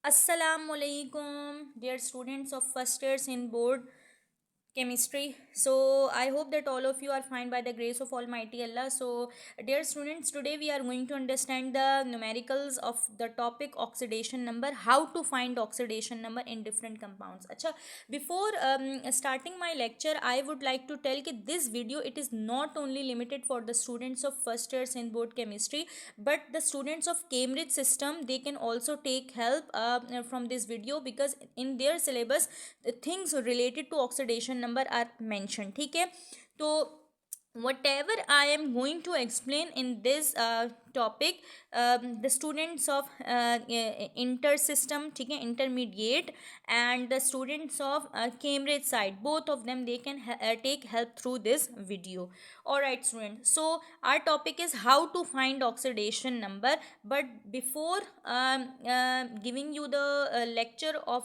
Assalamualaikum, dear students of first years in board chemistry. So I hope that all of you are fine by the grace of Almighty Allah. So dear students, today we are going to understand the numericals of the topic oxidation number, how to find oxidation number in different compounds. Acha, before starting my lecture, I would like to tell that this video, it is not only limited for the students of first years in board chemistry, but the students of Cambridge system, they can also take help from this video, because in their syllabus the things related to oxidation number are mentioned. ठीक है, तो whatever I am going to explain in this topic, the students of inter system, ठीक है, intermediate, and the students of Cambridge side, both of them, they can take help through this video. All right students, so our topic is how to find oxidation number. But before giving you the lecture of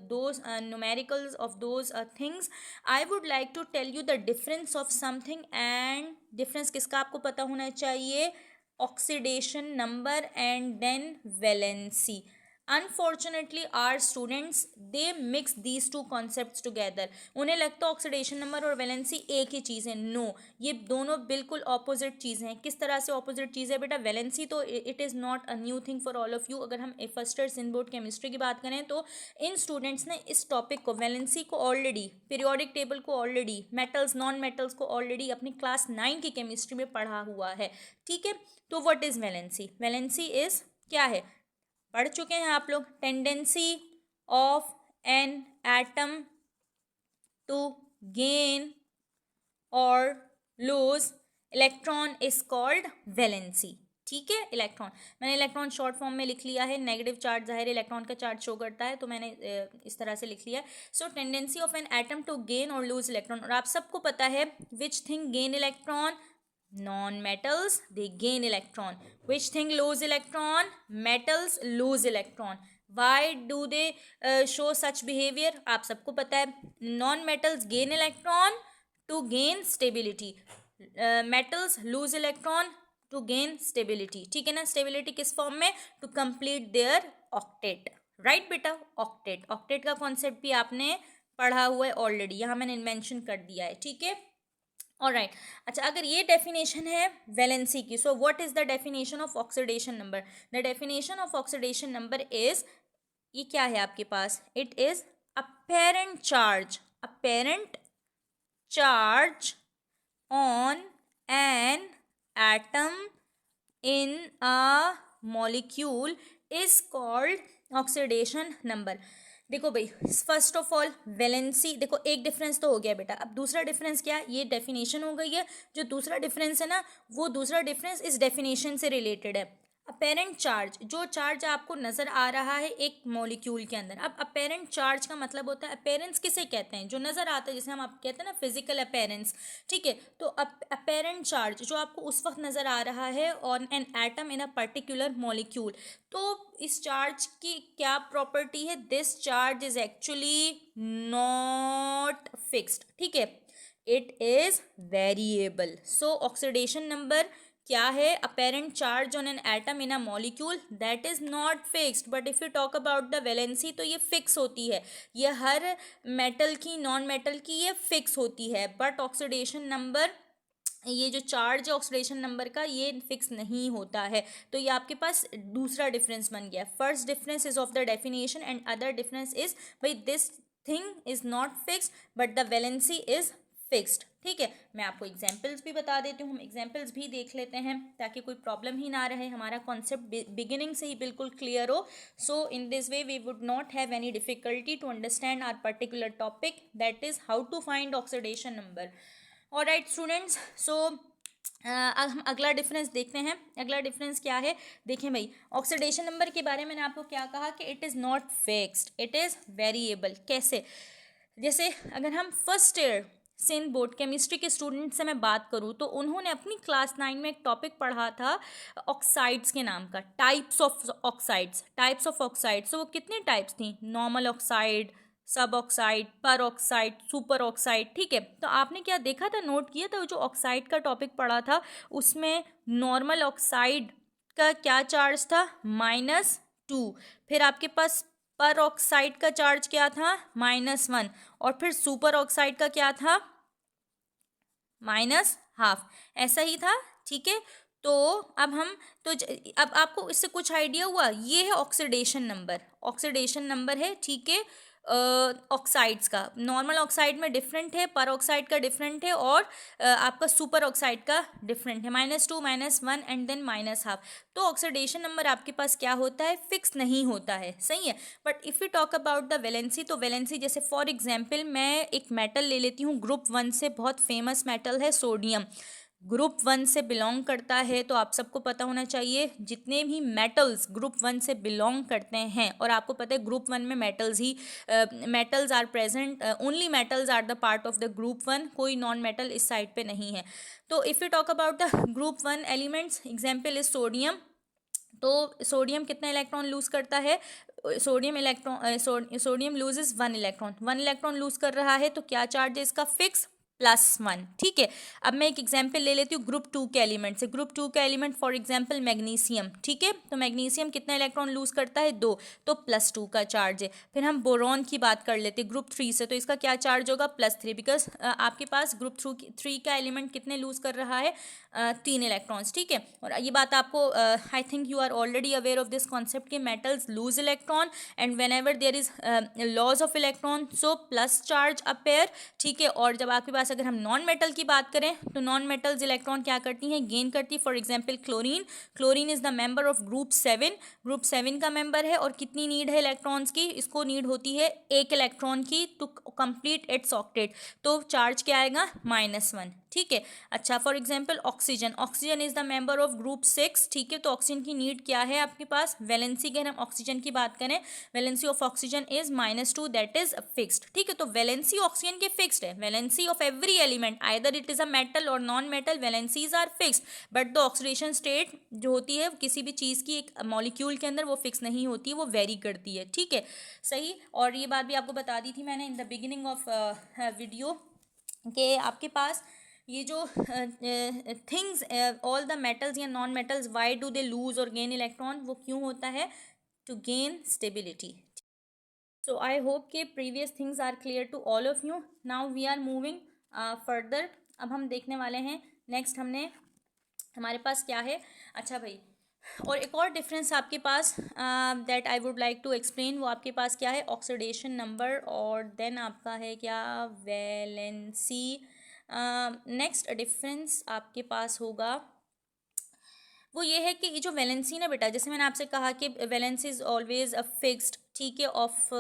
those numericals of those things, I would like to tell you the difference of something. And difference किसका आपको पता होना चाहिए? Oxidation number and then valency. Unfortunately our students, they mix these two concepts together. उन्हें लगता है oxidation number और valency एक ही चीज़ है. नो, ये दोनों बिल्कुल ऑपोजिट चीज़ें हैं. किस तरह से ऑपोजिट चीज़ है बेटा? वैलेंसी तो it is not a new thing for all of you. अगर हम first year in board chemistry की बात करें तो इन स्टूडेंट्स ने इस टॉपिक को, वैलेंसी को ऑलरेडी, पीरियोडिक टेबल को ऑलरेडी, मेटल्स नॉन मेटल्स को ऑलरेडी अपनी क्लास 9 की केमिस्ट्री में पढ़ा हुआ है. ठीक है, तो what is valency? Valency is क्या है? पढ़ चुके हैं आप लोग. Tendency of an atom to gain और lose electron is called valency. ठीक है, इलेक्ट्रॉन, मैंने इलेक्ट्रॉन शॉर्ट फॉर्म में लिख लिया है. नेगेटिव चार्ज जाहिर इलेक्ट्रॉन का चार्ज शो करता है, तो मैंने इस तरह से लिख लिया. So tendency of an atom to gain और लूज इलेक्ट्रॉन. और आप सबको पता है which thing gain electron? Non-metals, they gain electron. Which thing lose electron? Metals lose electron. Why do they show such behavior? आप सबको पता है. Non-metals gain electron to gain stability. Metals lose electron to gain stability. ठीक है ना? stability किस form में? To complete their octet. Right बेटा? octet. octet का कॉन्सेप्ट भी आपने पढ़ा हुआ है ऑलरेडी, यहाँ मैंने मेंशन कर दिया है. ठीक है, ऑलराइट. अच्छा, अगर ये डेफिनेशन है वैलेंसी की, so what is the definition of oxidation number? The definition of oxidation number is, ये क्या है आपके पास? It is apparent charge, apparent charge on an atom in a molecule is called oxidation number. देखो भाई, first of all valency, देखो एक difference तो हो गया बेटा. अब दूसरा डिफरेंस क्या है? ये डेफिनेशन हो गई है. जो दूसरा डिफरेंस है ना, वो दूसरा डिफरेंस इस डेफिनेशन से रिलेटेड है. अपेरेंट चार्ज, जो चार्ज आपको नज़र आ रहा है एक मॉलिक्यूल के अंदर. अब अपेरेंट चार्ज का मतलब होता है, अपेरेंस किसे कहते हैं? जो नज़र आता है, जैसे हम आप कहते हैं ना फिजिकल अपेरेंस. ठीक है, तो अपेरेंट चार्ज जो आपको उस वक्त नज़र आ रहा है on an atom in a particular molecule. तो इस चार्ज की क्या प्रॉपर्टी है? This charge is actually not fixed. ठीक है, it is variable. So oxidation number क्या है? Apparent charge on an atom in a molecule, that is not fixed. But if you talk about the valency, तो ये fix होती है. ये हर metal की, नॉन मेटल की, ये फिक्स होती है. बट ऑक्सीडेशन नंबर, ये जो चार्ज है ऑक्सीडेशन नंबर का, ये फिक्स नहीं होता है. तो ये आपके पास दूसरा डिफरेंस बन गया. First difference is of the definition and other difference is, भाई this thing is not fixed but the valency is fixed. ठीक है, मैं आपको एग्जाम्पल्स भी बता देती हूँ. हम एग्जाम्पल्स भी देख लेते हैं ताकि कोई प्रॉब्लम ही ना रहे, हमारा कॉन्सेप्ट बिगिनिंग से ही बिल्कुल क्लियर हो. So in this way we would not have any difficulty to understand our particular topic, that is how to find oxidation number. Alright students, so अब हम अगला डिफरेंस देखते हैं. अगला डिफरेंस क्या है? देखें भाई, ऑक्सीडेशन नंबर के बारे में मैंने आपको क्या कहा कि it is not fixed, it is variable. कैसे? जैसे अगर हम first year Sindh board chemistry के स्टूडेंट से मैं बात करूँ, तो उन्होंने अपनी क्लास 9 में एक टॉपिक पढ़ा था ऑक्साइड्स के नाम का, types of oxides. Types of oxides, तो वो कितने टाइप्स थी? नॉर्मल ऑक्साइड, सब ऑक्साइड, पर ऑक्साइड, सुपर ऑक्साइड. ठीक है, तो आपने क्या देखा था, नोट किया था? जो ऑक्साइड का टॉपिक पढ़ा था उसमें नॉर्मल ऑक्साइड का क्या चार्ज था? -2. फिर आपके पास पर ऑक्साइड का चार्ज क्या था, -1, और फिर सुपर ऑक्साइड का क्या था, -12, ऐसा ही था। ठीक है, तो अब हम तो अब आपको इससे कुछ आइडिया हुआ, ये है ऑक्सीडेशन नंबर, ऑक्सीडेशन नंबर है। ठीक है, ऑक्साइड्स का, नॉर्मल ऑक्साइड में डिफरेंट है, पर ऑक्साइड का डिफरेंट है, और आपका सुपर ऑक्साइड का डिफरेंट है, -2, -1 एंड देन -12। तो ऑक्सीडेशन नंबर आपके पास क्या होता है, फिक्स नहीं होता है, सही है। But if you talk about the valency, तो वैलेंसी जैसे फॉर एग्जांपल मैं एक मेटल ले लेती हूँ ग्रुप 1 से, बहुत फेमस मेटल है सोडियम, ग्रुप 1 से बिलोंग करता है। तो आप सबको पता होना चाहिए जितने भी मेटल्स ग्रुप 1 से बिलोंग करते हैं, और आपको पता है ग्रुप 1 में मेटल्स ही metals are present, only metals are the part of the group 1, कोई नॉन मेटल इस साइड पे नहीं है। तो if you talk about the group 1 elements, example is sodium. तो सोडियम कितना इलेक्ट्रॉन लूज करता है, sodium loses 1 electron, 1 electron lose कर रहा है, तो क्या चार्ज है इसका, फिक्स, +1। ठीक है, अब मैं एक एग्जांपल ले लेती हूँ ग्रुप 2 के एलिमेंट से। ग्रुप 2 का एलिमेंट फॉर एग्जांपल मैग्नीशियम। ठीक है, तो मैग्नीशियम कितना इलेक्ट्रॉन लूज करता है, 2, तो +2 का चार्ज है। फिर हम बोरॉन की बात कर लेते हैं ग्रुप 3 से, तो इसका क्या चार्ज होगा, +3, बिकॉज आपके पास ग्रुप 3 का एलिमेंट कितने लूज कर रहा है, 3 इलेक्ट्रॉन्स। ठीक है, और ये बात आपको I think you are already aware of this concept कि metals lose electron, and whenever there is loss of electron, so plus charge appear. ठीक है, और जब आपके पास अगर हम नॉन मेटल की बात करें, तो नॉन मेटल्स इलेक्ट्रॉन क्या करती हैं, गेन करती है। For example chlorine, chlorine is the member of group 7, group 7 का मेंबर है, और कितनी नीड है इलेक्ट्रॉन्स की, इसको नीड होती है 1 इलेक्ट्रॉन की टू कंप्लीट इट्स ऑक्टेट, तो चार्ज क्या आएगा, -1। ठीक है, अच्छा for example oxygen, oxygen is the member of group 6। ठीक है, तो ऑक्सीजन की नीड क्या है आपके पास, वैलेंसी अगर हम ऑक्सीजन की बात करें, valency of oxygen is -2, that is fixed. ठीक है, तो वैलेंसी ऑक्सीजन के फिक्स्ड है, valency of every element either it is a metal और non metal, valencies are fixed, but the oxidation state जो होती है किसी भी चीज़ की एक मॉलिक्यूल के अंदर, वो फिक्स नहीं होती है, वो वेरी करती है। ठीक है, सही, और ये बात भी आपको बता दी थी मैंने in the beginning of video कि आपके पास ये जो थिंग्स, ऑल द मेटल्स या non metals, why do they lose और गेन इलेक्ट्रॉन, वो क्यों होता है, to gain stability. So I hope के previous things are clear to all of you. Now we are moving further. अब हम देखने वाले हैं नेक्स्ट, हमारे पास क्या है। अच्छा भाई, और एक और डिफरेंस आपके पास that I would like to explain, वो आपके पास क्या है, ऑक्सीडेशन नंबर, और देन आपका है क्या, वैलेंसी। नेक्स्ट डिफरेंस आपके पास होगा, वो ये है कि ये जो वैलेंसी ना बेटा, जैसे मैंने आपसे कहा कि valency is always a fixed, ठीक है, ऑफ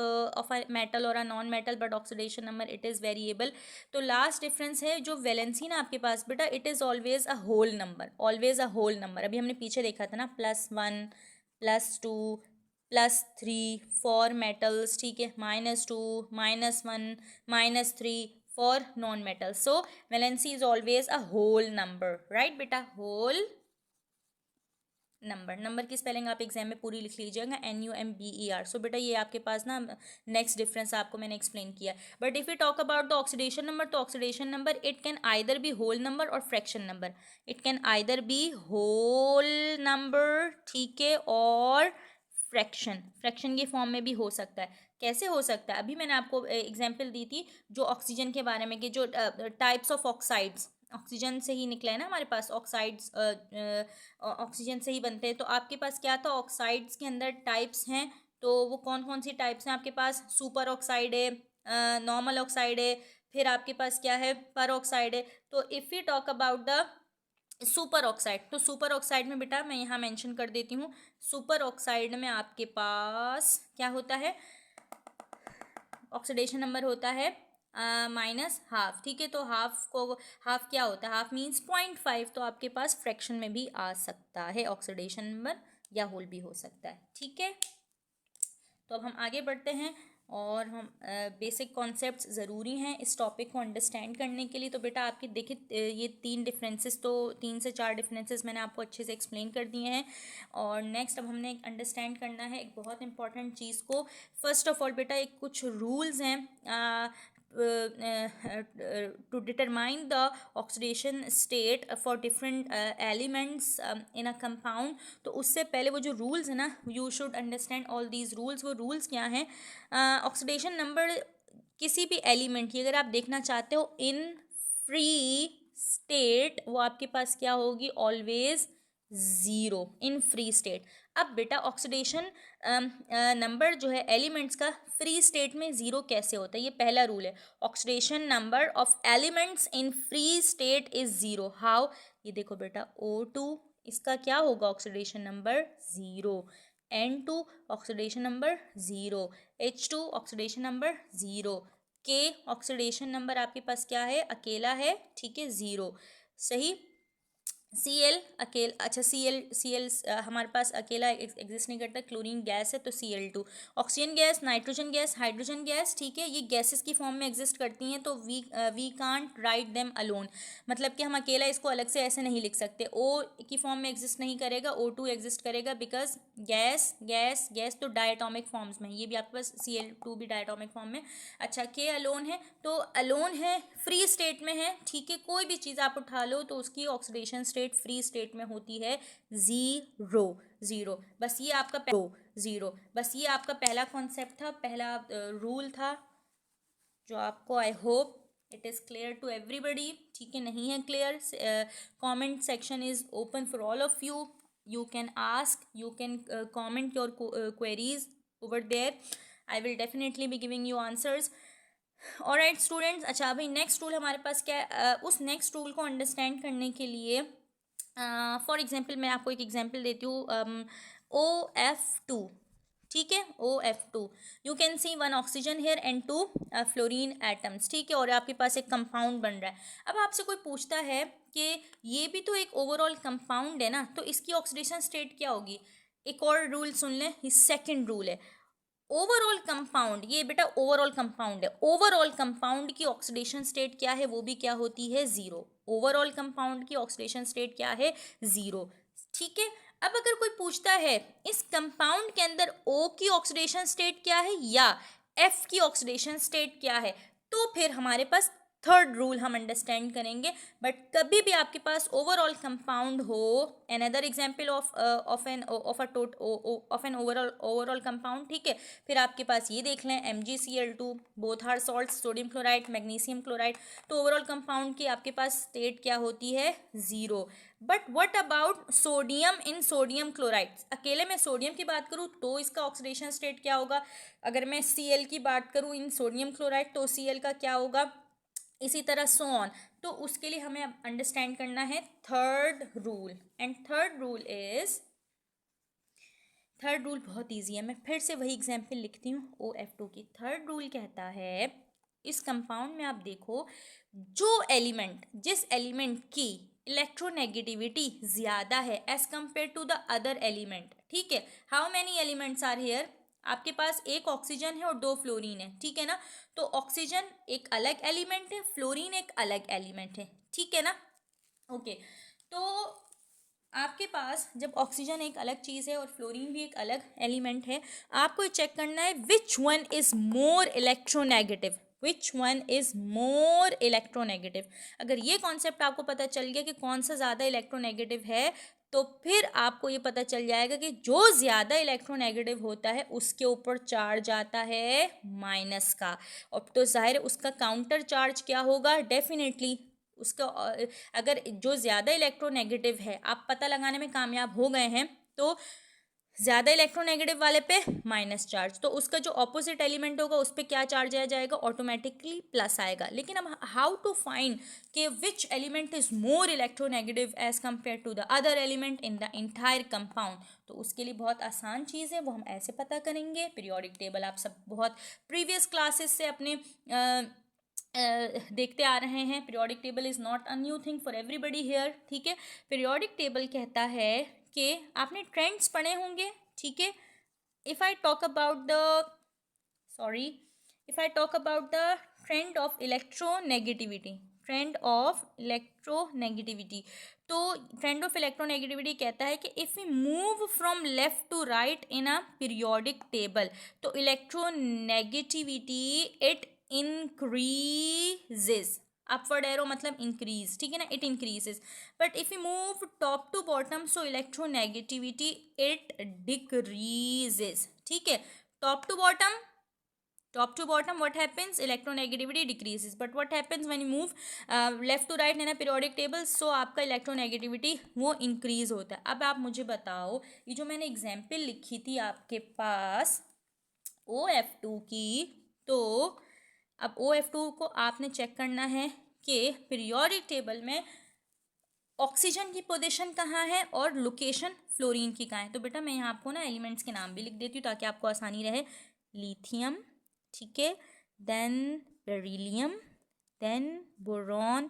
अ मेटल और a non metal, but oxidation number it is variable. तो लास्ट डिफरेंस है जो वैलेंसी ना आपके पास बेटा, it is always a whole number, always a whole number. अभी हमने पीछे देखा था ना, +1, +2, +3 फॉर मेटल्स, ठीक है, -2, -1, -3 for non metal. So valency is always a whole number, right बेटा, होल नंबर की स्पेलिंग आप एग्जाम में पूरी लिख लीजिएगा, NUMBER। सो बेटा ये आपके पास ना नेक्स्ट डिफरेंस आपको मैंने एक्सप्लेन किया। But if you talk about the oxidation number, तो oxidation number it can either be whole number और fraction number, it can either be whole number, ठीक है, और फ्रैक्शन की फॉर्म में भी हो सकता है। कैसे हो सकता है, अभी मैंने आपको एग्जाम्पल दी थी जो ऑक्सीजन के बारे में, कि जो टाइप्स ऑफ ऑक्साइड्स, ऑक्सीजन से ही निकला है ना हमारे पास, ऑक्साइड्स ऑक्सीजन से ही बनते हैं। तो आपके पास क्या था, ऑक्साइड्स के अंदर टाइप्स हैं, तो वो कौन कौन सी टाइप्स हैं आपके पास, सुपर ऑक्साइड है, नॉर्मल ऑक्साइड है, फिर आपके पास क्या है, पर ऑक्साइड है। तो if you talk about the super oxide, तो सुपर ऑक्साइड में बेटा मैं यहाँ मेंशन कर देती हूँ, सुपर ऑक्साइड में आपके पास क्या होता है, ऑक्सीडेशन नंबर होता है -12। ठीक है, तो हाफ क्या होता है, हाफ मीन्स 0.5, तो आपके पास फ्रैक्शन में भी आ सकता है ऑक्सीडेशन नंबर, या होल भी हो सकता है। ठीक है, तो अब हम आगे बढ़ते हैं, और हम बेसिक कॉन्सेप्ट्स ज़रूरी हैं इस टॉपिक को अंडरस्टैंड करने के लिए। तो बेटा आपके देखिए ये 3 डिफरेंसेस, तो 3 से 4 डिफरेंसेस मैंने आपको अच्छे से एक्सप्लेन कर दिए हैं। और नेक्स्ट अब हमने अंडरस्टैंड करना है एक बहुत इंपॉर्टेंट चीज़ को। फर्स्ट ऑफ ऑल बेटा एक कुछ रूल्स हैं to determine the oxidation state for different elements in a compound. तो उससे पहले वो जो rules है ना, you should understand all these rules. वो rules क्या हैं? ऑक्सीडेशन नंबर किसी भी एलिमेंट की अगर आप देखना चाहते हो इन फ्री स्टेट, वो आपके पास क्या होगी? Always zero in free state. अब बेटा ऑक्सीडेशन नंबर जो है एलिमेंट्स का फ्री स्टेट में ज़ीरो कैसे होता है? ये पहला रूल है. Oxidation number of elements in free state is zero. How? ये देखो बेटा, O2 इसका क्या होगा? Oxidation number zero. N2 oxidation number zero. H2 oxidation number zero. K oxidation number आपके पास क्या है? अकेला है, ठीक है, ज़ीरो. सही. Cl अकेला, अच्छा Cl हमारे पास अकेला एग्जिस्ट नहीं करता, क्लोरीन गैस है तो Cl2. Oxygen gas, nitrogen gas, hydrogen gas, ठीक है, ये गैसेस की फॉर्म में एग्जिस्ट करती हैं तो we can't write them alone. मतलब कि हम अकेला इसको अलग से ऐसे नहीं लिख सकते. O की फॉर्म में एग्जिस्ट नहीं करेगा, O2 एग्जिस्ट करेगा बिकॉज गैस गैस गैस तो डायटोमिक फॉर्म्स में. ये भी आपके पास Cl2 भी डायटोमिक फॉर्म में. अच्छा, K अलोन है तो अलोन है, फ्री स्टेट में है, ठीक है. कोई भी चीज़ आप उठा लो तो उसकी ऑक्सीडेशन स्टेट फ्री स्टेट में होती है ज़ीरो. ज़ीरो. बस ये आपका ज़ीरो. बस ये आपका पहला कॉन्सेप्ट था, पहला रूल था जो आपको, I hope it is clear to everybody. ठीक है, नहीं है clear, comment section is open for all of you. You can ask, you can comment your queries over there. I will definitely be giving you answers. Alright students. अच्छा भाई, next rule हमारे पास क्या है? उस नेक्स्ट रूल को understand करने के लिए फॉर एग्जांपल मैं आपको एक एग्जांपल देती हूँ. OF2, ठीक है, OF2. You can see one oxygen here and two fluorine atoms, ठीक है, और आपके पास एक कंपाउंड बन रहा है. अब आपसे कोई पूछता है कि ये भी तो एक ओवरऑल कंपाउंड है ना, तो इसकी ऑक्सीडेशन स्टेट क्या होगी? एक और रूल सुन लें, ये सेकेंड रूल है. ओवरऑल कंपाउंड, ये बेटा ओवरऑल कंपाउंड है, ओवरऑल कंपाउंड की ऑक्सीडेशन स्टेट क्या है? वो भी क्या होती है? ज़ीरो. ओवरऑल कंपाउंड की ऑक्सीडेशन स्टेट क्या है? ज़ीरो. ठीक है. अब अगर कोई पूछता है इस कंपाउंड के अंदर O की ऑक्सीडेशन स्टेट क्या है या F की ऑक्सीडेशन स्टेट क्या है, तो फिर हमारे पास थर्ड रूल हम अंडरस्टैंड करेंगे. बट कभी भी आपके पास ओवरऑल कंपाउंड हो, another example of an overall compound, ठीक है, फिर आपके पास ये देख लें MgCl2, both are salts, sodium chloride, magnesium chloride, तो ओवरऑल कंपाउंड की आपके पास स्टेट क्या होती है? Zero. But what about sodium in sodium chloride? अकेले मैं सोडियम की बात करूँ तो इसका ऑक्सीडेशन स्टेट क्या होगा? अगर मैं Cl की बात करूँ इन सोडियम क्लोराइड तो Cl का क्या होगा? इसी तरह सो ऑन. तो उसके लिए हमें अब अंडरस्टैंड करना है third rule. And third rule बहुत इजी है. मैं फिर से वही एग्जांपल लिखती हूँ OF2 की. थर्ड रूल कहता है इस कंपाउंड में आप देखो, जिस एलिमेंट की इलेक्ट्रोनेगेटिविटी ज़्यादा है as compare to the other element, ठीक है. How many elements are here? आपके पास एक ऑक्सीजन है और दो फ्लोरीन है, ठीक है ना. तो ऑक्सीजन एक अलग एलिमेंट है, फ्लोरीन एक अलग एलिमेंट है, ठीक है ना. ओके. तो आपके पास जब ऑक्सीजन एक अलग चीज़ है और फ्लोरीन भी एक अलग एलिमेंट है, आपको चेक करना है which one is more electronegative. Which one is more electronegative. अगर ये कॉन्सेप्ट आपको पता चल गया कि कौन सा ज़्यादा इलेक्ट्रोनेगेटिव है, तो फिर आपको ये पता चल जाएगा कि जो ज़्यादा इलेक्ट्रोनेगेटिव होता है उसके ऊपर चार्ज आता है माइनस का. और तो जाहिर है उसका काउंटर चार्ज क्या होगा? डेफिनेटली उसका, अगर जो ज़्यादा इलेक्ट्रोनेगेटिव है आप पता लगाने में कामयाब हो गए हैं तो ज़्यादा इलेक्ट्रोनेगेटिव वाले पे माइनस चार्ज, तो उसका जो ऑपोजिट एलिमेंट होगा उस पर क्या चार्ज आ जाएगा? ऑटोमेटिकली प्लस आएगा. लेकिन अब हाउ टू फाइंड कि which element is more electronegative as compare to the other element in the entire compound? तो उसके लिए बहुत आसान चीज़ है, वो हम ऐसे पता करेंगे. पीरियोडिक टेबल आप सब बहुत प्रीवियस क्लासेस से अपने देखते आ रहे हैं. Periodic table is not a new thing for everybody here, ठीक है. पीरियोडिक टेबल कहता है कि आपने ट्रेंड्स पढ़े होंगे, ठीक है. If I talk about the trend of electronegativity, तो ट्रेंड ऑफ इलेक्ट्रोनेगेटिविटी कहता है कि if we move from left to right in a periodic table, तो electronegativity it increases. Upward arrow मतलब इंक्रीज, ठीक है ना, it increases. But if you move top to bottom so electronegativity it decreases. ठीक है, top to bottom, top to bottom what happens, electronegativity decreases. But what happens when you move left to right in a periodic table, so आपका electronegativity वो increase होता है. अब आप मुझे बताओ, ये जो मैंने एग्जाम्पल लिखी थी आपके पास OF2 की, तो अब OF2 को आपने चेक करना है कि पीरियोडिक टेबल में ऑक्सीजन की पोजीशन कहाँ है और लोकेशन फ्लोरीन की कहाँ है. तो बेटा मैं यहाँ आपको ना एलिमेंट्स के नाम भी लिख देती हूँ ताकि आपको आसानी रहे. लिथियम, ठीक है, then beryllium, then boron,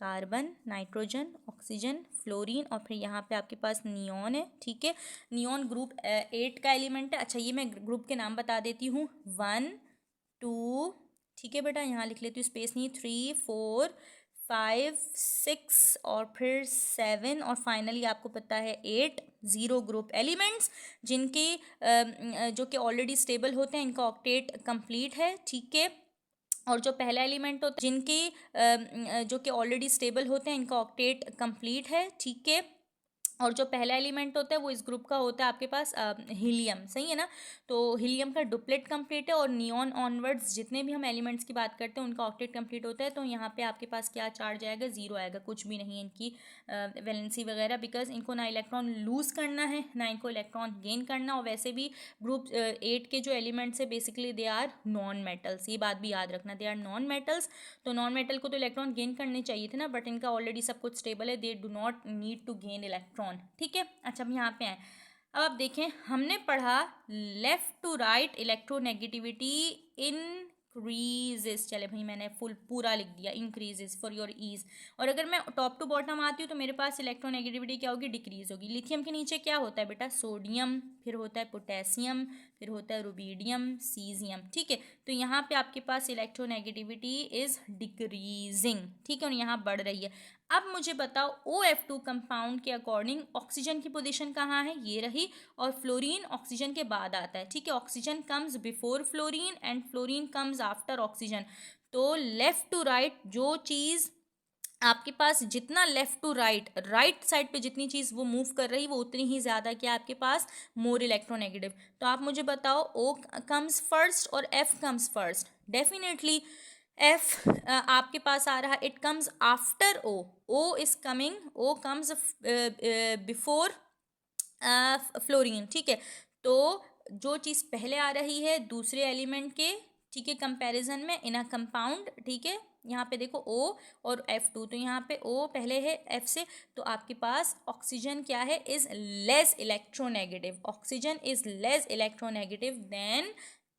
carbon, nitrogen, oxygen, fluorine, और फिर यहाँ पे आपके पास नियॉन है. ठीक है, नियॉन ग्रुप 8 का एलिमेंट है. अच्छा ये मैं ग्रुप के नाम बता देती हूँ. 1 2, ठीक है बेटा, यहाँ लिख लेती हूँ, स्पेस नहीं, 3 4 5 6 और फिर 7 और फाइनली आपको पता है 8. 0 ग्रुप एलिमेंट्स जिनके जो कि ऑलरेडी स्टेबल होते हैं, इनका ऑक्टेट कंप्लीट है. ठीक है, और जो पहला एलिमेंट होता है जिनके जो कि ऑलरेडी स्टेबल होते हैं, इनका ऑक्टेट कंप्लीट है. ठीक है, और जो पहला एलिमेंट होता है वो इस ग्रुप का होता है आपके पास हीलियम. सही है ना, तो हीलियम का डुप्लेट कंप्लीट है, और नियॉन ऑनवर्ड्स जितने भी हम एलिमेंट्स की बात करते हैं उनका ऑक्टेट कंप्लीट होता है. तो यहाँ पे आपके पास क्या चार्ज आएगा, 0 आएगा, कुछ भी नहीं है इनकी वैलेंसी वगैरह, बिकॉज इनको ना इलेक्ट्रॉन लूज करना है ना इनको इलेक्ट्रॉन गेन करना. और वैसे भी ग्रुप 8 के जो एलिमेंट्स है basically they are non metals, ये बात भी याद रखना, दे आर नॉन मेटल्स. तो नॉन मेटल को तो इलेक्ट्रॉन गेन करने चाहिए थे ना, बट इनका ऑलरेडी सब कुछ स्टेबल है, they do not need to gain electron. ठीक है, अच्छा अब यहाँ पे आए. अब आप देखें, हमने पढ़ा left to right electronegativity increases. चले भाई मैंने फुल पूरा लिख दिया, इंक्रीजेस फॉर योर ईज. और अगर मैं टॉप टू बॉटम आती हूँ तो मेरे पास इलेक्ट्रोनेगेटिविटी क्या होगी, डिक्रीज होगी. लिथियम के नीचे क्या होता है बेटा, सोडियम, फिर होता है पोटेशियम, फिर होता है रुबीडियम, सीजियम. ठीक है, तो यहाँ पे आपके पास इलेक्ट्रोनेगेटिविटी इज डिक्रीजिंग. ठीक है, और यहाँ बढ़ रही है. अब मुझे बताओ OF2 कंपाउंड के अकॉर्डिंग ऑक्सीजन की पोजीशन कहाँ है, ये रही, और फ्लोरीन ऑक्सीजन के बाद आता है. ठीक है, oxygen comes before fluorine and fluorine comes after oxygen. तो लेफ्ट टू राइट जो चीज़ आपके पास, जितना left to right, right side पे जितनी चीज़ वो मूव कर रही वो उतनी ही ज़्यादा क्या आपके पास, मोर इलेक्ट्रोनेगेटिव. तो आप मुझे बताओ O कम्स फर्स्ट और F comes first. Definitely F आपके पास आ रहा, it comes after O. O is coming, O comes before fluorine. ठीक है, तो जो चीज़ पहले आ रही है दूसरे एलिमेंट के, ठीक है, कंपैरिजन में इन अ कंपाउंड. ठीक है, यहाँ पे देखो O और F2, तो यहाँ पे O पहले है F से, तो आपके पास ऑक्सीजन क्या है, is less electronegative. Oxygen is less electronegative than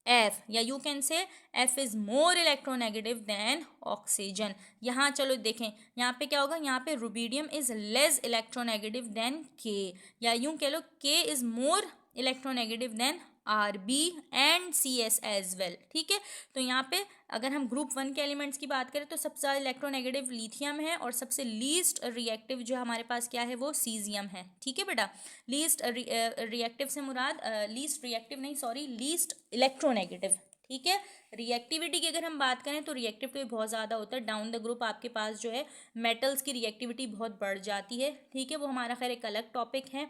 F, या you can say F is more electronegative than oxygen. यहाँ चलो देखें, यहाँ पे क्या होगा, यहाँ पे rubidium is less electronegative than K, या यूँ कह लो K is more electronegative than RB and CS as well. ठीक है, तो यहाँ पे अगर हम ग्रुप 1 के एलिमेंट्स की बात करें तो सबसे ज़्यादा इलेक्ट्रोनेगेटिव लिथियम है, और सबसे लीस्ट रिएक्टिव जो हमारे पास क्या है वो सीजियम है. ठीक है बेटा, लीस्ट रिएक्टिव से मुराद, लीस्ट रिएक्टिव नहीं, सॉरी, लीस्ट इलेक्ट्रोनेगेटिव. ठीक है, रिएक्टिविटी की अगर हम बात करें तो रिएक्टिव तो बहुत ज़्यादा होता है. डाउन द ग्रुप आपके पास जो है मेटल्स की रिएक्टिविटी बहुत बढ़ जाती है. ठीक है, वो हमारा खैर एक अलग टॉपिक है.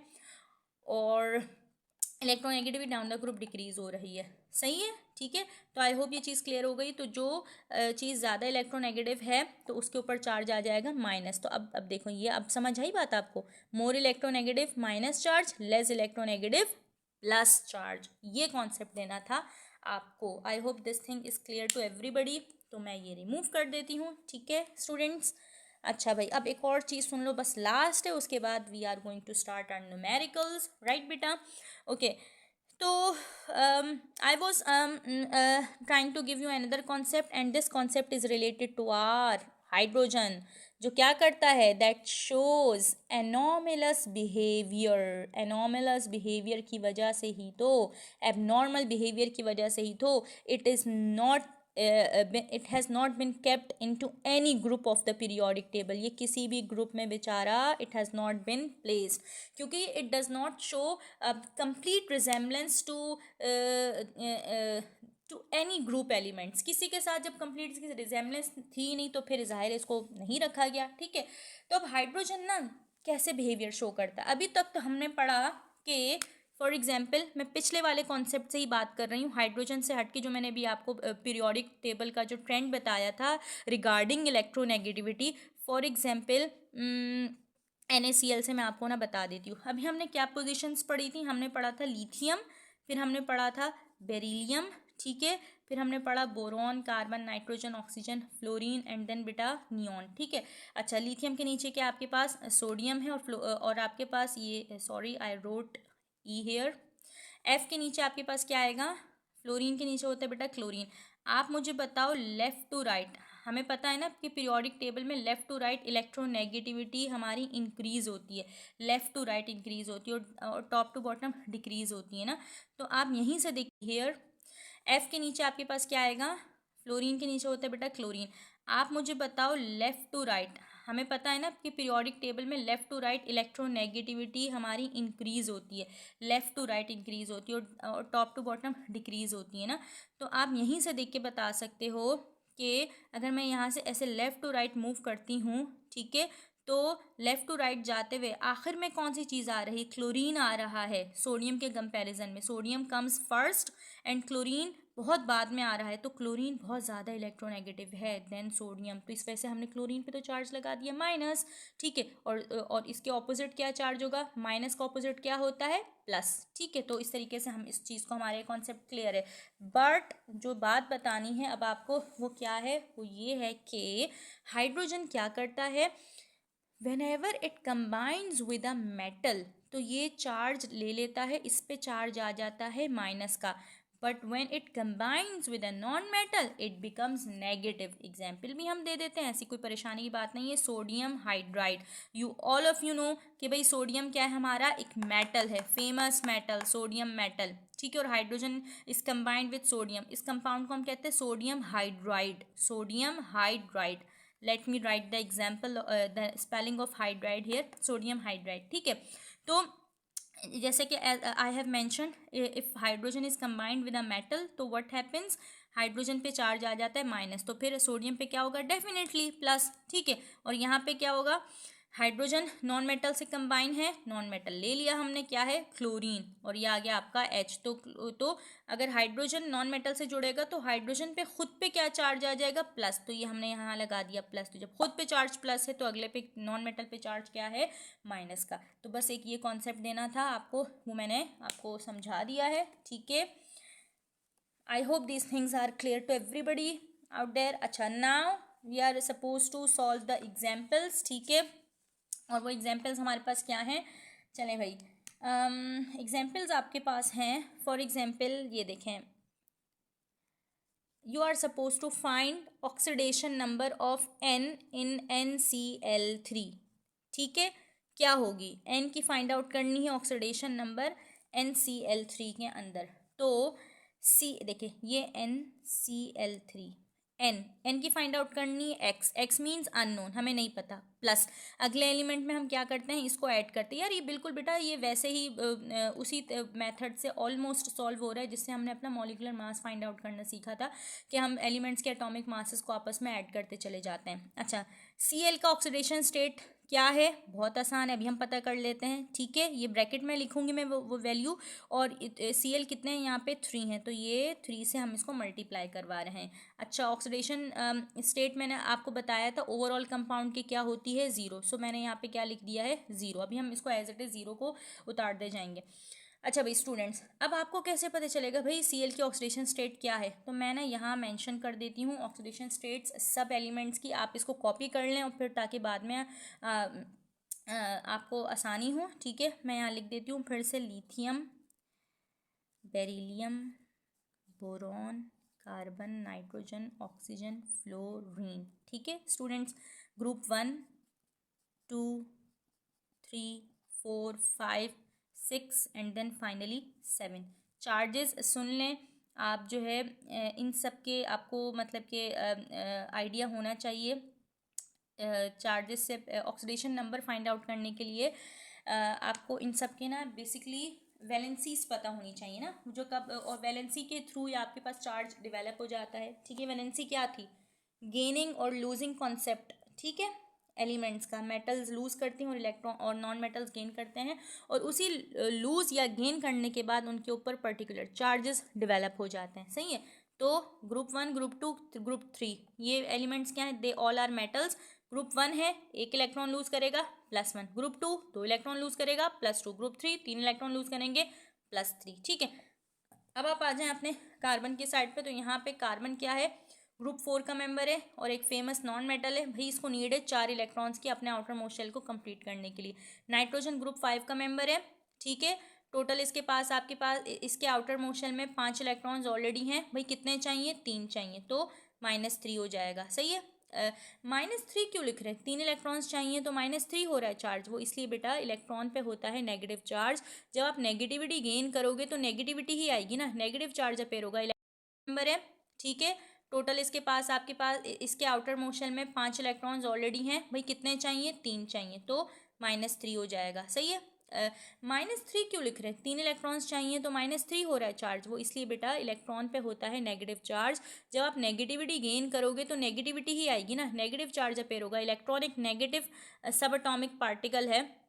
और electronegativity down the group decrease हो रही है. सही है, ठीक है, तो आई होप ये चीज़ क्लियर हो गई. तो जो चीज़ ज़्यादा इलेक्ट्रोनेगेटिव है तो उसके ऊपर चार्ज आ जाएगा माइनस. तो अब देखो, ये अब समझ आई बात आपको, more electronegative minus charge, less electronegative plus charge, ये कॉन्सेप्ट देना था आपको. I hope this thing is clear to everybody. तो मैं ये रिमूव कर देती हूँ. ठीक है स्टूडेंट्स, अच्छा भाई अब एक और चीज़ सुन लो, बस लास्ट है, उसके बाद we are going to start our numericals. Right बेटा, ओके. तो I was trying to give you another concept, and this concept is related to our hydrogen, जो क्या करता है, that shows anomalous behaviour. Anomalous behaviour की वजह से ही तो, एबनॉर्मल बिहेवियर की वजह से ही तो it is not it has not been kept into any group of the periodic table, ये किसी भी ग्रुप में बेचारा it has not been placed, क्योंकि it does not show complete resemblance to any group elements, किसी के साथ जब कंप्लीट इसकी रिजेम्बलेंस थी नहीं तो फिर ज़ाहिर है इसको नहीं रखा गया, ठीक है। तो अब हाइड्रोजन ना कैसे बिहेवियर शो करता है, अभी तक तो हमने पढ़ा कि फॉर एग्जाम्पल मैं पिछले वाले कॉन्सेप्ट से ही बात कर रही हूँ, हाइड्रोजन से हटके जो मैंने अभी आपको पीरियोडिक टेबल का जो ट्रेंड बताया था regarding electronegativity, for example NaCl से मैं आपको ना बता देती हूँ। अभी हमने क्या पोजिशंस पढ़ी थी, हमने पढ़ा था लिथियम, फिर हमने पढ़ा था बेरिलियम, ठीक है, फिर हमने पढ़ा boron, carbon, nitrogen, oxygen, fluorine and then बेटा नियॉन, ठीक है। अच्छा, लिथियम के नीचे क्या आपके पास सोडियम है और आपके पास ये sorry I wrote E here, F के नीचे आपके पास क्या आएगा, फ्लोरीन के नीचे होता है बेटा क्लोरीन। आप मुझे बताओ लेफ़्ट टू राइट, हमें पता है ना कि पीरियोडिक टेबल में लेफ़्ट टू राइट इलेक्ट्रोनेगेटिविटी हमारी इंक्रीज़ होती है, लेफ़्ट टू राइट इंक्रीज़ होती है और टॉप टू बॉटम डिक्रीज़ होती है ना। तो आप यहीं से देखिए हेयर एफ के नीचे आपके पास क्या आएगा, फ्लोरीन के नीचे होता है बेटा क्लोरीन। आप मुझे बताओ लेफ़्ट टू राइट, हमें पता है ना कि पीरियोडिक टेबल में लेफ़्ट टू राइट इलेक्ट्रोनेगेटिविटी हमारी इंक्रीज़ होती है, लेफ़्ट टू राइट इंक्रीज़ होती है और टॉप टू बॉटम डिक्रीज़ होती है ना। तो आप यहीं से देख के बता सकते हो कि अगर मैं यहाँ से ऐसे लेफ़्ट टू राइट मूव करती हूँ, ठीक है, तो लेफ़्ट टू राइट जाते हुए आखिर में कौन सी चीज़ आ रही है, क्लोरीन आ रहा है सोडियम के कंपैरिजन में, sodium comes first and chlorine बहुत बाद में आ रहा है, तो क्लोरीन बहुत ज़्यादा इलेक्ट्रोनेगेटिव है देन सोडियम, तो इस वजह से हमने क्लोरीन पे तो चार्ज लगा दिया माइनस, ठीक है। और इसके ऑपोजिट क्या चार्ज होगा, माइनस का ऑपोजिट क्या होता है प्लस, ठीक है। तो इस तरीके से हम इस चीज़ को, हमारे कॉन्सेप्ट क्लियर है। बट जो बात बतानी है अब आपको वो क्या है, वो ये है कि हाइड्रोजन क्या करता है, whenever it combines with a metal, तो ये चार्ज ले लेता है, इस पे चार्ज आ जाता है माइनस का, but when it combines with a non metal it becomes negative। Example भी हम दे देते हैं, ऐसी कोई परेशानी की बात नहीं है। Sodium hydride, you all of you know कि भाई सोडियम क्या है, हमारा एक मेटल है, फेमस मेटल सोडियम मेटल, ठीक है। और hydrogen is combined with sodium, इस कंपाउंड को हम कहते हैं sodium hydride, sodium hydride. Let me write the example the spelling of hydride here, sodium hydride, ठीक है। तो जैसे कि I have mention if hydrogen is combined with a metal, तो व्हाट हैपेंस, हाइड्रोजन पे चार्ज आ जाता है माइनस, तो फिर सोडियम पे क्या होगा, डेफिनेटली प्लस, ठीक है। और यहाँ पे क्या होगा, हाइड्रोजन नॉन मेटल से कंबाइन है, नॉन मेटल ले लिया हमने, क्या है क्लोरीन, और ये आ गया आपका H। तो अगर हाइड्रोजन नॉन मेटल से जुड़ेगा तो हाइड्रोजन पे खुद पे क्या चार्ज आ जाएगा, प्लस, तो ये हमने यहाँ लगा दिया प्लस। तो जब खुद पे चार्ज प्लस है तो अगले पे नॉन मेटल पे चार्ज क्या है, माइनस का। तो बस एक ये कॉन्सेप्ट देना था आपको, वो मैंने आपको समझा दिया है, ठीक है। I hope these things are clear to everybody out there. अच्छा, now we are suppose to solve the examples, ठीक है। और वो एग्जाम्पल्स हमारे पास क्या हैं, चलें भाई, एग्जाम्पल्स आपके पास हैं। फॉर एग्जाम्पल ये देखें, you are supposed to find oxidation number of N in NCl3, ठीक है। क्या होगी, N की फाइंड आउट करनी है, ऑक्सीडेशन नंबर NCl3 के अंदर। तो C देखिए, ये NCl3, एन की फाइंड आउट करनी है, एक्स मीन्स अननोन, हमें नहीं पता, प्लस अगले एलिमेंट में हम क्या करते हैं, इसको ऐड करते हैं। यार ये बिल्कुल बेटा ये वैसे ही उसी मेथड से ऑलमोस्ट सॉल्व हो रहा है जिससे हमने अपना मॉलिकुलर मास फाइंड आउट करना सीखा था, कि हम एलिमेंट्स के एटॉमिक मासेस को आपस में ऐड करते चले जाते हैं। अच्छा, Cl का ऑक्सीडेशन स्टेट क्या है, बहुत आसान है, अभी हम पता कर लेते हैं, ठीक है। ये ब्रैकेट में लिखूंगी मैं वो वैल्यू, और Cl कितने हैं यहाँ पे 3 हैं, तो ये 3 से हम इसको मल्टीप्लाई करवा रहे हैं। अच्छा, ऑक्सीडेशन स्टेट मैंने आपको बताया था ओवरऑल कंपाउंड की क्या होती है, 0, सो मैंने यहाँ पे क्या लिख दिया है 0। अभी हम इसको एज इट इज 0 को उतार दे जाएंगे। अच्छा भाई स्टूडेंट्स, अब आपको कैसे पता चलेगा भाई Cl की ऑक्सीडेशन स्टेट क्या है, तो मैं ना यहाँ मेंशन कर देती हूँ ऑक्सीडेशन स्टेट्स सब एलिमेंट्स की, आप इसको कॉपी कर लें और फिर ताकि बाद में आपको आसानी हो, ठीक है। मैं यहाँ लिख देती हूँ फिर से, lithium, beryllium, boron, carbon, nitrogen, oxygen, fluorine, ठीक है students. Group 1, 2, 3, 4, 5, 6 and then finally 7 charges सुन लें आप जो है इन सब के आपको मतलब कि आइडिया होना चाहिए चार्जेस से ऑक्सीडेशन नंबर फाइंड आउट करने के लिए आपको इन सब के ना बेसिकली वैलेंसीज पता होनी चाहिए ना, जो कब और वैलेंसी के थ्रू ही आपके पास चार्ज डेवलप हो जाता है। ठीक है, वैलेंसी क्या थी? गेनिंग और लूजिंग कॉन्सेप्ट। ठीक है, एलिमेंट्स का, मेटल्स लूज करते हैं और इलेक्ट्रॉन और नॉन मेटल्स गेन करते हैं, और उसी लूज या गेन करने के बाद उनके ऊपर पर्टिकुलर चार्जेस डेवलप हो जाते हैं। सही है, तो ग्रुप 1, ग्रुप 2, ग्रुप 3 ये एलिमेंट्स क्या है? They all are metals. Group 1 है, 1 इलेक्ट्रॉन लूज करेगा +1। ग्रुप 2 2 इलेक्ट्रॉन लूज करेगा +2। ग्रुप 3 3 इलेक्ट्रॉन लूज करेंगे +3। ठीक है, अब आप आ जाएं अपने कार्बन की साइड पे। तो यहाँ पे कार्बन क्या है? ग्रुप 4 का मेंबर है और एक फेमस नॉन मेटल है भाई। इसको नीड है 4 इलेक्ट्रॉन्स की अपने आउटर मोस्ट शेल को कंप्लीट करने के लिए। नाइट्रोजन ग्रुप 5 का मेंबर है। ठीक है, टोटल इसके पास आपके पास इसके आउटर मोस्ट शेल में 5 इलेक्ट्रॉन्स ऑलरेडी हैं भाई। कितने चाहिए? 3 चाहिए, तो -3 हो जाएगा। सही है, -3 क्यों लिख रहे हैं? 3 इलेक्ट्रॉन्स चाहिए तो -3 हो रहा है चार्ज। वो इसलिए बेटा इलेक्ट्रॉन पे होता है नेगेटिव चार्ज। जब आप नेगेटिविटी गेन करोगे तो नेगेटिविटी ही आएगी ना, नेगेटिव चार्ज अपेयर होगा। नंबर है। ठीक है, टोटल इसके पास आपके पास इसके आउटर मोशन में 5 इलेक्ट्रॉन्स ऑलरेडी हैं भाई। कितने चाहिए? 3 चाहिए, तो -3 हो जाएगा। सही है, -3 क्यों लिख रहे हैं? 3 इलेक्ट्रॉन्स चाहिए तो -3 हो रहा है चार्ज। वो इसलिए बेटा इलेक्ट्रॉन पे होता है नेगेटिव चार्ज। जब आप नेगेटिविटी गेन करोगे तो नेगेटिविटी ही आएगी ना, नेगेटिव चार्ज अपेयर होगा। इलेक्ट्रॉन एक नेगेटिव सब एटॉमिक पार्टिकल है।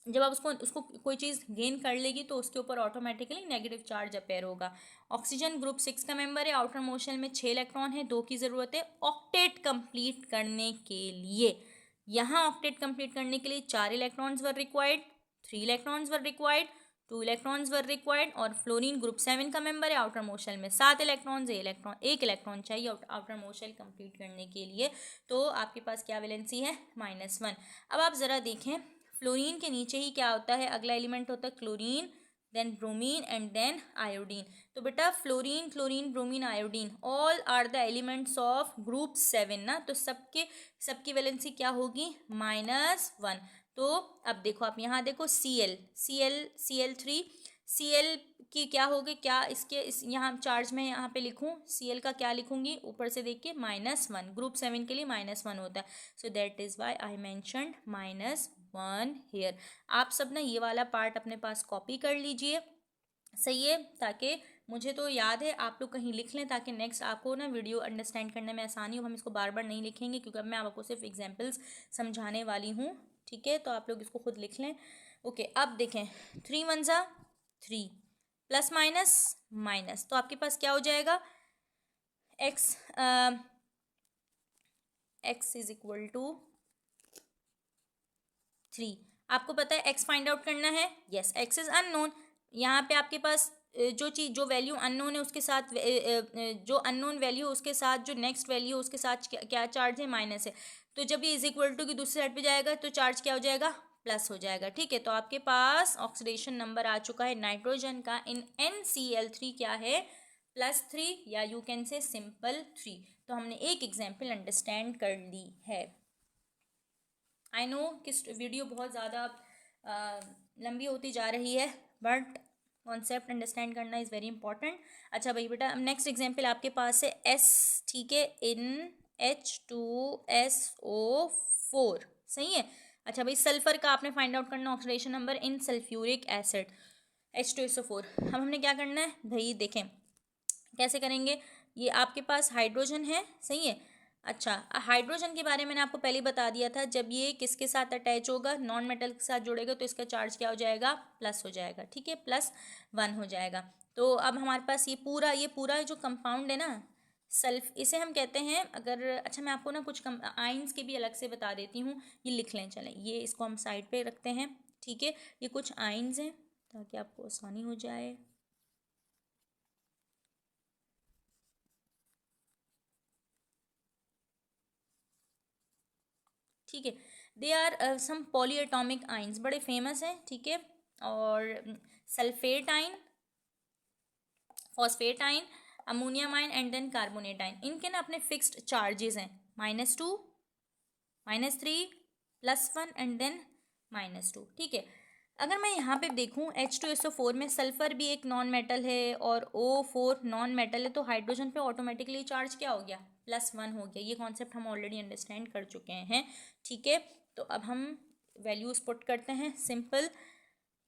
जब आप उसको कोई चीज़ गेन कर लेगी तो उसके ऊपर ऑटोमेटिकली नेगेटिव चार्ज अपेयर होगा। ऑक्सीजन ग्रुप 6 का मेंबर है। आउटर मोशन में 6 इलेक्ट्रॉन है, 2 की ज़रूरत है ऑक्टेट कंप्लीट करने के लिए। यहाँ ऑक्टेट कंप्लीट करने के लिए 4 electrons were required, 3 electrons were required, 2 electrons were required. और फ्लोरीन ग्रुप 7 का मेंबर है। आउटर मोशन में 7 इलेक्ट्रॉन्स, एक इलेक्ट्रॉन चाहिए आउटर मोशन कंप्लीट करने के लिए। तो आपके पास क्या वैलेंसी है? -1। अब आप ज़रा देखें, फ्लोरीन के नीचे ही क्या होता है? अगला एलिमेंट होता है chlorine, then bromine and then iodine. तो बेटा fluorine, chlorine, bromine, iodine all are the elements of group 7 ना। तो सबकी वैलेंसी क्या होगी? -1। तो अब देखो, आप यहाँ देखो Cl3 Cl की क्या होगी? क्या इस यहाँ चार्ज में यहाँ पे लिखूँ? Cl का क्या लिखूंगी? ऊपर से देख के -1। ग्रुप 7 के लिए -1 होता है। So that is why I mentioned -1 here. आप सब ना ये वाला पार्ट अपने पास कॉपी कर लीजिए। सही है, ताकि मुझे तो याद है, आप लोग कहीं लिख लें ताकि नेक्स्ट आपको ना वीडियो अंडरस्टैंड करने में आसानी हो। हम इसको बार बार नहीं लिखेंगे क्योंकि अब मैं आपको सिर्फ एग्जांपल्स समझाने वाली हूँ। ठीक है, तो आप लोग इसको खुद लिख लें। ओके, अब देखें 3 1 जा 3 प्लस माइनस माइनस, तो आपके पास क्या हो जाएगा? x x is equal to 3। आपको पता है x फाइंड आउट करना है। Yes, x is unknown. यहाँ पे आपके पास जो वैल्यू अननोन है उसके साथ जो अननोन वैल्यू उसके साथ जो नेक्स्ट वैल्यू उसके साथ क्या चार्ज है? माइनस है। तो जब ये इज इक्वल टू की दूसरी साइड पे जाएगा तो चार्ज क्या हो जाएगा? प्लस हो जाएगा। ठीक है, तो आपके पास ऑक्सीडेशन नंबर आ चुका है नाइट्रोजन का इन NCl3 क्या है? +3, या यू कैन से सिंपल 3। तो हमने एक एग्जाम्पल अंडरस्टैंड कर ली है। आई नो कि वीडियो बहुत ज़्यादा लंबी होती जा रही है, बट कॉन्सेप्ट अंडरस्टैंड करना इज़ वेरी इंपॉर्टेंट। अच्छा भाई बेटा, नेक्स्ट एग्जांपल आपके पास है S। ठीक है, इन H2SO4। सही है। अच्छा भाई, सल्फर का आपने फाइंड आउट करना oxidation number in sulphuric acid H2SO4। अब हमने क्या करना है भाई? देखें कैसे करेंगे। ये आपके पास हाइड्रोजन है। सही है। अच्छा, हाइड्रोजन के बारे में मैंने आपको पहले बता दिया था, जब ये किसके साथ अटैच होगा? नॉन मेटल के साथ जुड़ेगा तो इसका चार्ज क्या हो जाएगा? प्लस हो जाएगा। ठीक है, +1 हो जाएगा। तो अब हमारे पास ये पूरा जो कंपाउंड है ना, इसे हम कहते हैं अगर, अच्छा मैं आपको ना कुछ आइंस के भी अलग से बता देती हूँ, ये लिख लें। चलें, ये इसको हम साइड पे रखते हैं। ठीक है, ये कुछ आइंस हैं ताकि आपको आसानी हो जाए। ठीक है, they are some polyatomic ions, बड़े फेमस हैं। ठीक है, और सल्फेट आइन, फॉस्फेट आइन, अमोनियम आइन एंड देन कार्बोनेट आइन। इनके ना अपने फिक्स्ड चार्जेस हैं -2, -3, +1 एंड देन -2। ठीक है, अगर मैं यहाँ पे देखूँ H2SO4 में सल्फर भी एक नॉन मेटल है और O4 नॉन मेटल है, तो हाइड्रोजन पे ऑटोमेटिकली चार्ज क्या हो गया, +1 हो गया। ये कॉन्सेप्ट हम ऑलरेडी अंडरस्टैंड कर चुके हैं, ठीक है। तो अब हम वैल्यूज पुट करते हैं, सिंपल।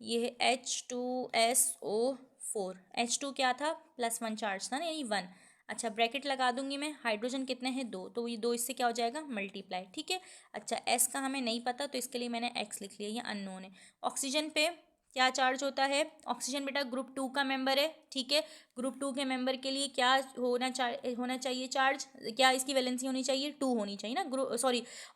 ये है H2SO4, H2 क्या था, +1 चार्ज था ना, यही 1। अच्छा, ब्रैकेट लगा दूंगी मैं, हाइड्रोजन कितने हैं, 2, तो ये 2 इससे क्या हो जाएगा, मल्टीप्लाई, ठीक है। अच्छा, S का हमें नहीं पता तो इसके लिए मैंने X लिख लिया, ये अननोन है। ऑक्सीजन पे क्या चार्ज होता है, ऑक्सीजन बेटा ग्रुप 2 का मेंबर है, ठीक है। ग्रुप 2 के मेंबर के लिए क्या होना चाहिए चार्ज, क्या इसकी वैलेंसी होनी चाहिए, 2 होनी चाहिए ना।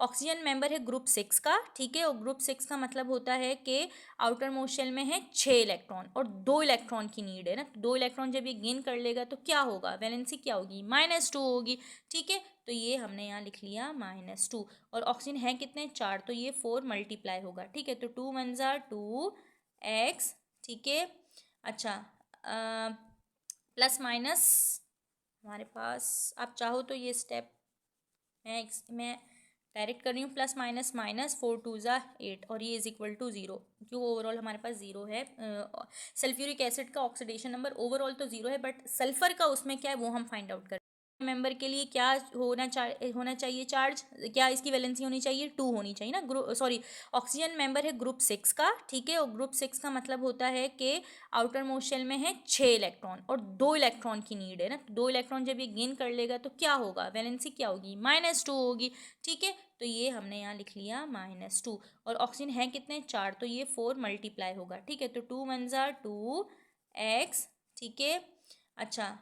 ऑक्सीजन मेंबर है ग्रुप 6 का, ठीक है। और ग्रुप 6 का मतलब होता है कि आउटर मोस्ट शेल में है 6 इलेक्ट्रॉन और 2 इलेक्ट्रॉन की नीड है ना। 2 इलेक्ट्रॉन जब ये गेन कर लेगा तो क्या होगा, वैलेंसी क्या होगी, -2 होगी, ठीक है। तो ये हमने यहाँ लिख लिया -2। और ऑक्सीजन है कितने, 4, तो ये 4 मल्टीप्लाई होगा, ठीक है। तो 2 1 ज़ा 2x, ठीक है। अच्छा, प्लस माइनस हमारे पास, आप चाहो तो ये स्टेप मैं डायरेक्ट कर रही हूँ, +- -4 2 ज़ा 8 और ये = 0, क्यों ओवरऑल हमारे पास 0 है। सल्फ्यूरिक एसिड का ऑक्सीडेशन नंबर ओवरऑल तो 0 है, बट सल्फर का उसमें क्या है वो हम फाइंड आउट करें। मेंबर के लिए क्या होना चाहिए चार्ज, क्या इसकी वैलेंसी होनी चाहिए, 2 होनी चाहिए ना। ऑक्सीजन मेंबर है ग्रुप 6 का, ठीक है। और ग्रुप 6 का मतलब होता है कि आउटर मोस्ट शेल में है 6 इलेक्ट्रॉन और 2 इलेक्ट्रॉन की नीड है ना। 2 इलेक्ट्रॉन जब ये गेन कर लेगा तो क्या होगा, वैलेंसी क्या होगी, -2 होगी, ठीक है। तो ये हमने यहाँ लिख लिया -2। और ऑक्सीजन है कितने, 4, तो ये 4 मल्टीप्लाई होगा, ठीक है। तो 2 1 ज़ा 2x, ठीक है। अच्छा,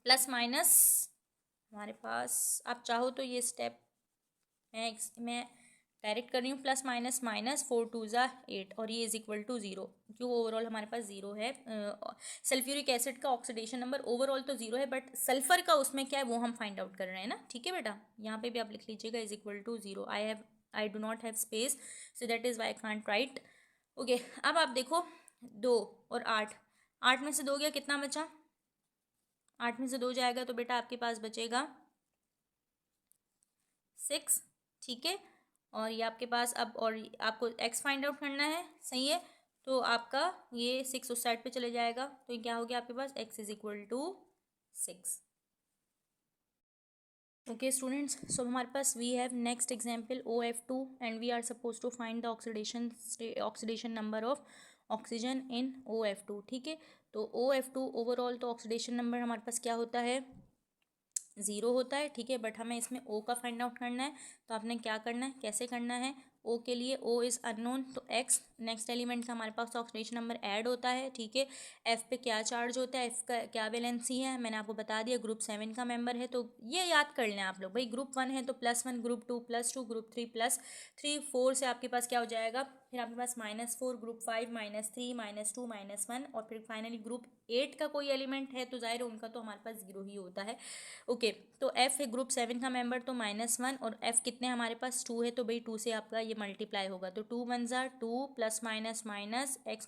प्लस माइनस हमारे पास, आप चाहो तो ये स्टेप मैं डायरेक्ट कर रही हूँ, +- 4 2 ज़ा 8 और ये = 0, क्यों ओवरऑल हमारे पास 0 है। सल्फ्यूरिक एसिड का ऑक्सीडेशन नंबर ओवरऑल तो 0 है, बट सल्फर का उसमें क्या है वो हम फाइंड आउट कर रहे हैं ना, ठीक है बेटा। यहाँ पे भी आप लिख लीजिएगा =0। I do not have space, so that is why I can't right. Okay, अब आप देखो 2 और 8, 8 में से 2 गया, कितना बचा, 8 में से 2 जाएगा तो बेटा आपके पास बचेगा 6, ठीक है। और ये आपके पास अब, और आपको x फाइंड आउट करना है, सही है। तो आपका ये 6 उस साइड पे चले जाएगा, तो ये क्या हो गया आपके पास, x = 6। ओके स्टूडेंट्स, सो हमारे पास we have next example OF2 and we are suppose to find the oxidation number of oxygen in OF2, ठीक है। तो OF2 ओवरऑल तो ऑक्सीडेशन नंबर हमारे पास क्या होता है, 0 होता है, ठीक है। बट हमें इसमें O का फाइंड आउट करना है, तो आपने क्या करना है, कैसे करना है, O के लिए O इज़ अननोन, तो X नेक्स्ट एलिमेंट का हमारे पास ऑक्सीडेशन नंबर ऐड होता है, ठीक है। F पे क्या चार्ज होता है, F का क्या वैलेंसी है, मैंने आपको बता दिया, ग्रुप 7 का मेंबर है, तो ये याद कर लें आप लोग भाई। ग्रुप 1 है तो +1, ग्रुप 2 +2, ग्रुप 3 +3, 4 से आपके पास क्या हो जाएगा, फिर आपके पास -4, ग्रुप 5 -3 -2 -1, और फिर फाइनली ग्रुप 8 का कोई एलिमेंट है तो जाहिर है उनका तो हमारे पास 0 ही होता है। ओके, तो F है ग्रुप 7 का मेंबर, तो -1, और F कितने हमारे पास 2 है, तो भाई 2 से आपका ये मल्टीप्लाई होगा, तो 2 1 ज़ा 2 +- x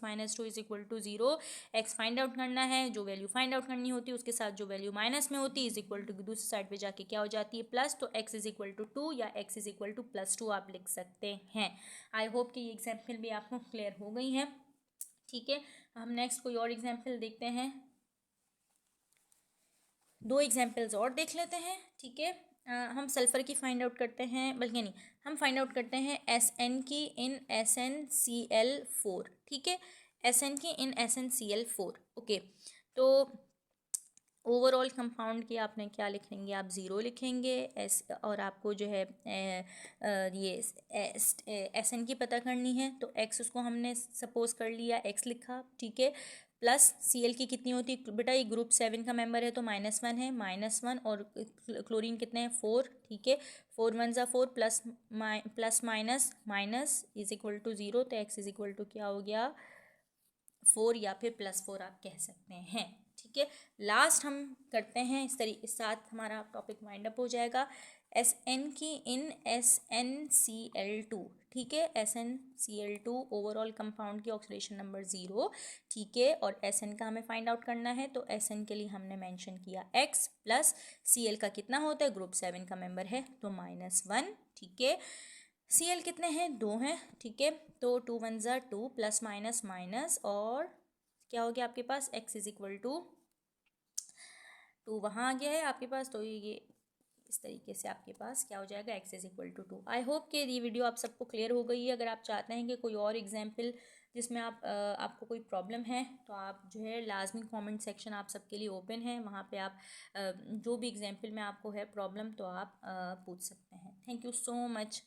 -2 = 0। x फाइंड आउट करना है, जो वैल्यू फाइंड आउट करनी होती है उसके साथ जो वैल्यू माइनस में होती है दूसरी साइड पे जाके क्या हो जाती है, प्लस, तो x = 2 या x = +2 आप लिख सकते हैं। आई होप कि ये एग्जाम्पल भी आपको क्लियर हो गई है, ठीक है। हम नेक्स्ट कोई और एग्जाम्पल देखते हैं, 2 एग्जाम्पल्स और देख लेते हैं, ठीक है। हम सल्फ़र की फाइंड आउट करते हैं, बल्कि नहीं, हम फाइंड आउट करते हैं SN की इन SnCl4, ठीक है। SN की इन SnCl4, ओके। तो ओवरऑल कंपाउंड की आपने क्या लिखेंगे, आप 0 लिखेंगे एस, और आपको जो है ये SN की पता करनी है, तो x उसको हमने सपोज कर लिया, x लिखा, ठीक है। प्लस Cl की कितनी होती है बेटा, ये ग्रुप 7 का मेंबर है तो -1 है, -1, और क्लोरीन कितने हैं 4, ठीक है। 4 1 ज़ा 4 प्लस माइनस माइनस = 0, तो x क्या हो गया 4 या फिर +4 आप कह सकते हैं, ठीक है। लास्ट हम करते हैं इस साथ हमारा टॉपिक वाइंड अप हो जाएगा। SN की इन SnCl2, ठीक है। SnCl2 ओवरऑल कंपाउंड की ऑक्सीडेशन नंबर 0, ठीक है। और SN का हमें फाइंड आउट करना है, तो SN के लिए हमने मेंशन किया x, प्लस Cl का कितना होता है, ग्रुप 7 का मेंबर है तो -1, ठीक है। Cl कितने हैं, 2 हैं, ठीक है। तो 2 1 ज़ा 2 प्लस माइनस माइनस, और क्या हो गया आपके पास, x इज इक्वल टू 2 वहाँ आ गया है आपके पास। तो ये इस तरीके से आपके पास क्या हो जाएगा, x is equal to 2। I hope कि ये वीडियो आप सबको क्लियर हो गई है। अगर आप चाहते हैं कि कोई और एग्जाम्पल जिसमें आपको कोई प्रॉब्लम है, तो आप जो है लाजमी कमेंट सेक्शन आप सबके लिए ओपन है, वहाँ पे आप जो भी एग्जाम्पल में आपको है प्रॉब्लम, तो आप पूछ सकते हैं। Thank you so much.